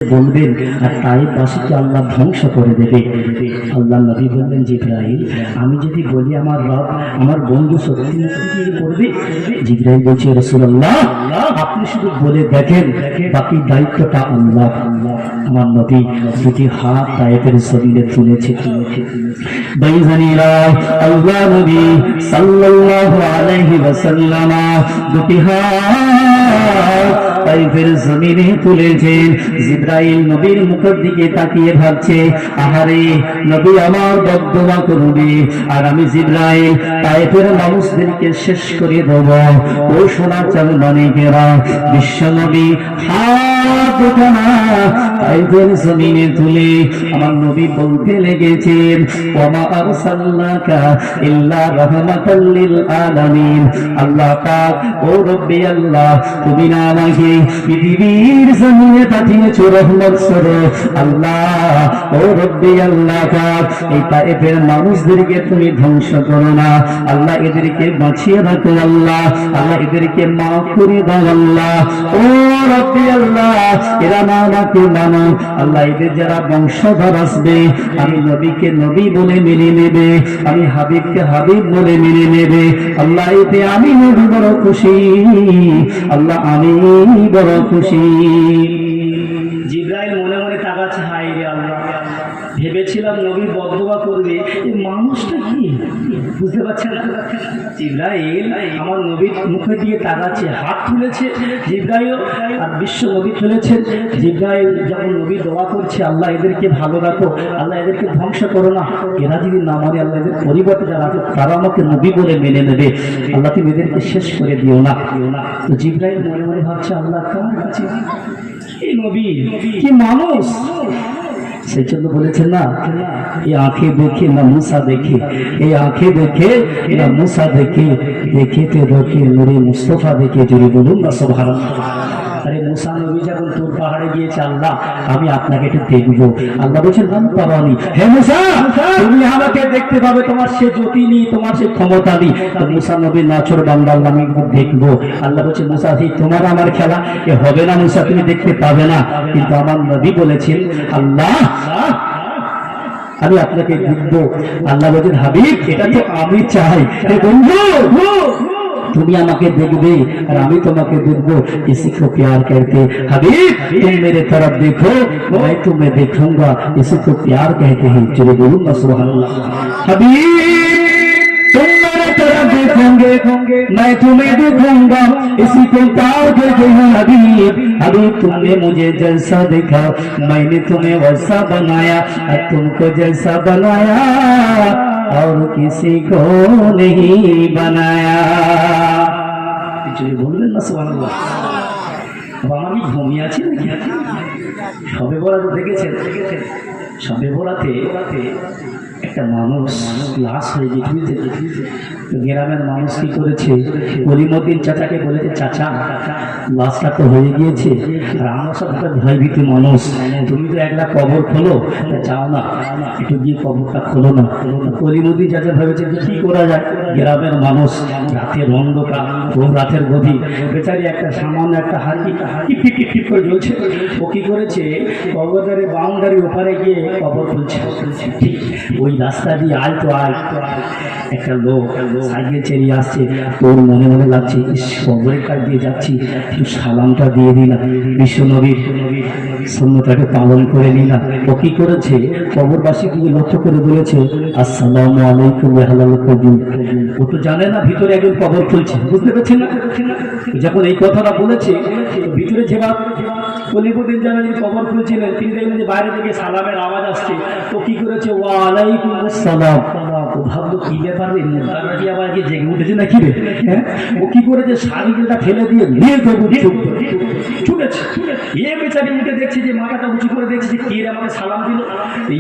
বলবেন আর তাইফবাসীকে আল্লাহ ধ্বংস করে দেবে। আল্লাহ নবী বললেন, জিবরাইল আমি যদি বলি আমার রব আমার বন্ধু সত্যি মুক্তি করবে? জিবরাইল বলছে, রাসূলুল্লাহ আপনি শুধু বলে দেখেন, বাকি দায়িত্বটা আল্লাহ। আমার নবী দুটি হাত তায়েফের জমিনে তুলেছে। ভাইজানেরা, আল্লাহ নবী সাল্লাল্লাহু আলাইহি ওয়াসাল্লাম দুটি হাত তায়েফের জমিনে তুলেছেন। জিবরাইল নবীর মুখের দিকে তাকিয়ে ভাবছে, আহারে নবী আমার বদদোয়া করবে আর আমি জিবরাইল তায়েফের মানুষদেরকে শেষ করে দেব। ও সোনার চাঁদ মানিকেরা, বিশ্ব নবী হাত দুখানা তায়েফের জমিনে তুলে আমার নবী বলতে লেগেছেন, ওয়া আরসালনাকা ইল্লা রাহমাতাল লিল আলামিন। আল্লাহ পাক, ও রব্বি আল্লাহ, তুমি না আমাকে পৃথিবীর জমিনে পাঠিয়েছো রহমত স্বরূপ। আল্লাহ, ও রব্বি আল্লাহ পাক, এই তায়েফের মানুষদেরকে তুমি ধ্বংস করো না। আল্লাহ এদেরকে বাঁচিয়ে রাখো। আল্লাহ, আল্লাহ এদেরকে মাফ করে দাও। আল্লাহ, ও রব্বি আল্লাহ, এরা না আমাকে মানো। আল্লাহ এদের যারা বংশধর আসবে, আমি নবীকে নবী বলে মেনে নেবে, আমি হাবিবকে হাবিব বলে মেনে নেবে। আল্লাহ এতে আমি নবী বড় খুশি। আল্লাহ আমি বড় খুশি। জিবরাইল মনে মনে তাকাচ্ছে, হায় রে আল্লাহ, ভেবেছিলাম নবী বদদোয়া করবে, এই মানুষটা কি বুঝতে পারছেন না। জিবরাইল আমার নবীর মুখে দিয়ে তাকাচ্ছে, হাত তুলেছে জিবরাইল আর বিশ্ব নবী তুলেছেন। জিবরাইল যখন নবী দোয়া করছে, আল্লাহ এদেরকে ভালো রাখো, আল্লাহ এদেরকে ধ্বংস করো না, এরা যদি না মানে আল্লাহ এদের পরিবর্তে যারা আছে তারা আমাকে নবী বলে মেনে নেবে। আল্লাহ তুমি এদেরকে শেষ করে দিও না। তো জিবরাইল মনে মনে ভাবছে, আল্লাহ কার কাছে এই নবী কি মানুষ। সেই জন্য বলেছেন না, এই আঁখে দেখে না মুসা দেখে, এই আঁখে দেখে না মুসা দেখে, দেখে তো দেখে মেরে মুস্তফা দেখে। যদি বলুন না সুবহানাল্লাহ। আরে মুসা নবী যখন তোর পাহাড়ে গিয়েছে, আল্লাহ আমি আপনাকে একটু দেখবো। আল্লাহ বলছেন, নাম পাবানি, হে মুসা তুমি আমাকে দেখতে পাবে, তোমার সে জ্যোতি নেই, তোমার সে ক্ষমতা নেই। তো মুসা নবী নাছর বান্দা, আল্লাহ আমি দেখবো। আল্লাহ বলছে, মুসা তোমার আমার খেলা এ হবে না মুসা, তুমি দেখতে পাবে না। কিন্তু আমার নবী বলেছেন, আল্লাহ আমি আপনাকে দেখবো। আল্লাহ বলছেন, হাবিব এটা তো আমি চাই। হে বন্ধু, তুমি আমাকে দেখবে আর আমি তোমাকে দেখবো। इसी को प्यार करते हबीब तुम मेरे तरफ देखो मैं तुम्हें देखूंगा, इसी को प्यार कहते हैं। चलो बोलूं ना सुभान अल्लाह। हबीब तुम मेरे तरफ देखोगे मैं तुम्हें देखूंगा, इसी को प्यार कहते हैं। हबीब हबीब तुमने मुझे जैसा देखा मैंने तुम्हें वैसा बनाया, और तुमको जैसा बनाया और किसी को नहीं बनाया। বললেন না সুবহানাল্লাহ। আমি ঘুমিয়ে আছি নাকি? সবে বরাতে দেখেছেন, সবে বরাতে একটা মানুষ লাশ হয়ে গিয়েছে। গ্রামের মানুষ কি করেছে, কলিমুদ্দিন চাচাকে বলেছে, চাচা লাশটা তো হয়ে গিয়েছে আর আমার সব একটা ভয়ভীতি মানুষ, তুমি তো একলা কবর খোলো, চাও না একটু গিয়ে কবরটা খোলো না। কলিমুদ্দিন চাচা ভেবেছে কি করা যায়। গ্রামের মানুষ, রাতের অন্ধকার, রাতের গভীর, বেচারি একটা সামান্য একটা হাড়ি টিপ করে জ্বলছে। ও কি করেছে, কবরদারে বাউন্ডারি ওপারে গিয়ে কবর খুলছে। ঠিক ওই রাস্তা দিয়ে আয় তো আয়, একটা লোক সাইকেল চেরিয়ে আসছে। তোর মনে মনে লাগছে, ইস কবরের কাছ দিয়ে যাচ্ছি, একটু সালামটা দিয়ে দিলাম, বিশ্ব নবীর সুন্নতটাকে পালন করে নিলাম। ও কি করেছে, কবরবাসী দিয়ে লক্ষ্য করে বলেছে, আসসালামু আলাইকুম আহলাল কবর। ও তো জানে না ভিতরে একজন কবর খুলছে, বুঝতে পারছেন না। যখন এই কথাটা বলেছে, ভিতরে যেবার কলিমুদ্দিন জানা যিনি কবর খুলছিলেন, তিনি দেখলেন যে বাইরে থেকে সালামের আওয়াজ আসছে। তো কি করেছে, ওয়া আলাইকুম আসসালাম। ও ভাবলো কি ব্যাপার রে, মুরদারা কি আবার কি জেগে উঠেছে নাকি রে। হ্যাঁ, ও কি করেছে, সারিটা ফেলে দিয়ে নিয়ে ছুটেছে। এ বেচারি উঠে দেখছে যে মাথাটা উঁচু করে দেখছে যে কে আমাকে সালাম দিল।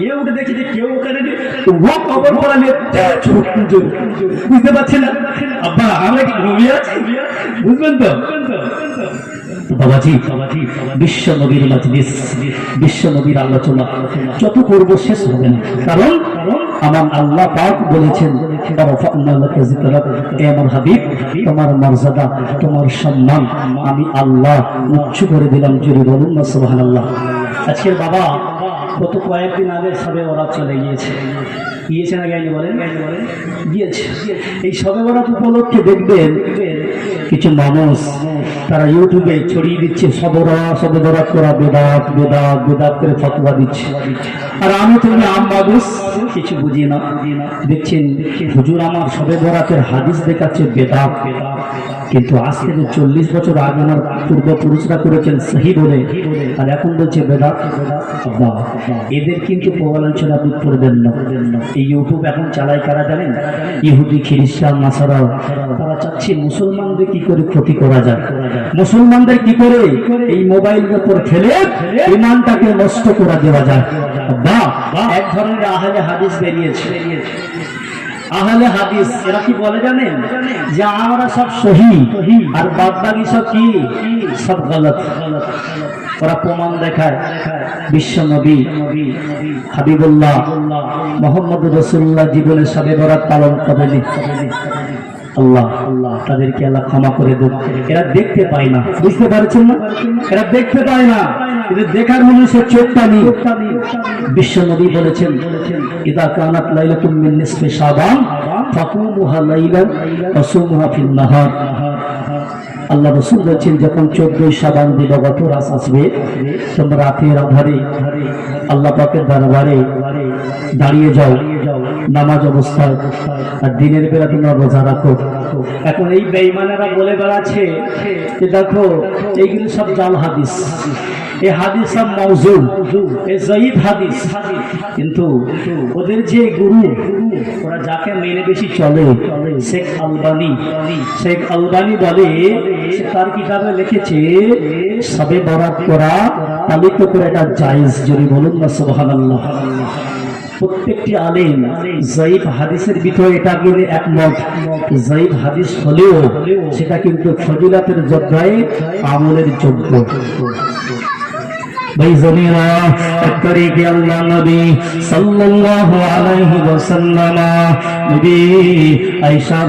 এ উঠে দেখছে যে কেউ ওখানে নেই। ও কবর করা নিয়ে বুঝতে পারছে না। আব্বা আমরা কি ঘুমিয়ে আছি, বুঝবেন তো। বাবাজি, বিশ্ব নবীর মাজলিস, বিশ্ব নবীর আলোচনা যত করবো শেষ হবে না। কারণ আমার আল্লাহ পাক বলেছেন, আমার হাবিব তোমার মর্যাদা তোমার সম্মান আমি আল্লাহ উচ্চ করে দিলাম। জোরে বলুন না সুবহানাল্লাহ। আজকের বাবা গত কয়েকদিন আগে সবে বরাত চলে গিয়েছে না গাইনি বলেন গিয়েছে। এই সবে বরাত উপলক্ষে দেখবেন কিছু মানুষ তারা ইউটিউবে ছড়িয়ে দিচ্ছে সবে বরাত করা বেদাত বেদাত বেদাত করে ফতোয়া দিচ্ছে। আর আমি তুমি আম মানুষ কিছু বুঝি না, দেখছেন হুজুর আমার সবে বরাতের হাদিস দেখাচ্ছে বেদাত, কিন্তু আজ থেকে 40 বছর আগে আমার পূর্বপুরুষরা করেছেন সহি বলে, আর এখন বলছে বেদাত। এদের কিন্তু প্রবঞ্চনা আপনি করবেন না। এই ইউটিউব এখন চালায় কারা জানেন? ইহুদি, খ্রিস্টান, নাসারা। তারা চাচ্ছে মুসলমানদের কি করে ক্ষতি করা যায়, মুসলমানদের কি করে এই মোবাইলের উপর ফেলে ইমানটাকে নষ্ট করা দেওয়া যায়। এক ধরনের আহলে হাদিস বেরিয়েছে। আহলে হাদিস এরা কি বলে জানেন? যে আমরা সব সহি আর বাদবাকি সব কি সব গলত। ওরা প্রমাণ দেখায় বিশ্ব নবী হাবিবুল্লাহ মুহাম্মদ রাসূলুল্লাহ জীবনে সবে বরাত পালন করেনি। আল্লাহ তাদেরকে আল্লাহ ক্ষমা করে দেন। এরা দেখতে পায় না, বুঝতে পারছেন না? এরা দেখতে পায় না, এদের দেখার মানুষের চোখটা নেই। বিশ্ব নবী বলেছেন ইদা কানাত লাইলাতুম মিন নিসফি শাবান ফাকুমুহা লাইলান ওয়া সুমুহা ফিন নাহার। আল্লাহ রাসূল বলেছেন যখন 14 শাবান দিবাগত রাত আসবে তোমরা রাতের আধারে আল্লাহ পাকের দরবারে দাঁড়িয়ে যাও নামাজ অবস্থায়, আর দিনের বেলা তোমরা রোজা রাখো। এখন এই বেঈমানেরা বলে বেড়াচ্ছে যে দেখো এইগুলো সব জাল হাদিস, এই হাদিস সব মাউজু, এই যায়িফ হাদিস। কিন্তু ওদের যে গুরু, ওরা যাকে মেনে বেশি চলে, শেখ আলবানী বলে, তার কিতাবে লিখেছে সবে বরাত করা পালিত করে এটা জায়েজ। যদি বলুন না সুবহানাল্লাহ। প্রত্যেকটি আলেম যায়িফ হাদিসের ভিতরে এটা গেলে একমত। যায়িফ হাদিস হলেও সেটা কিন্তু ফজিলতের যোদ্ধায় আমলের যোগ্য। ভাই জমিরা তরিকে আল্লাহ নবী সাল্লাল্লাহু আলাইহি ওয়াসাল্লাম নবী আয়েশা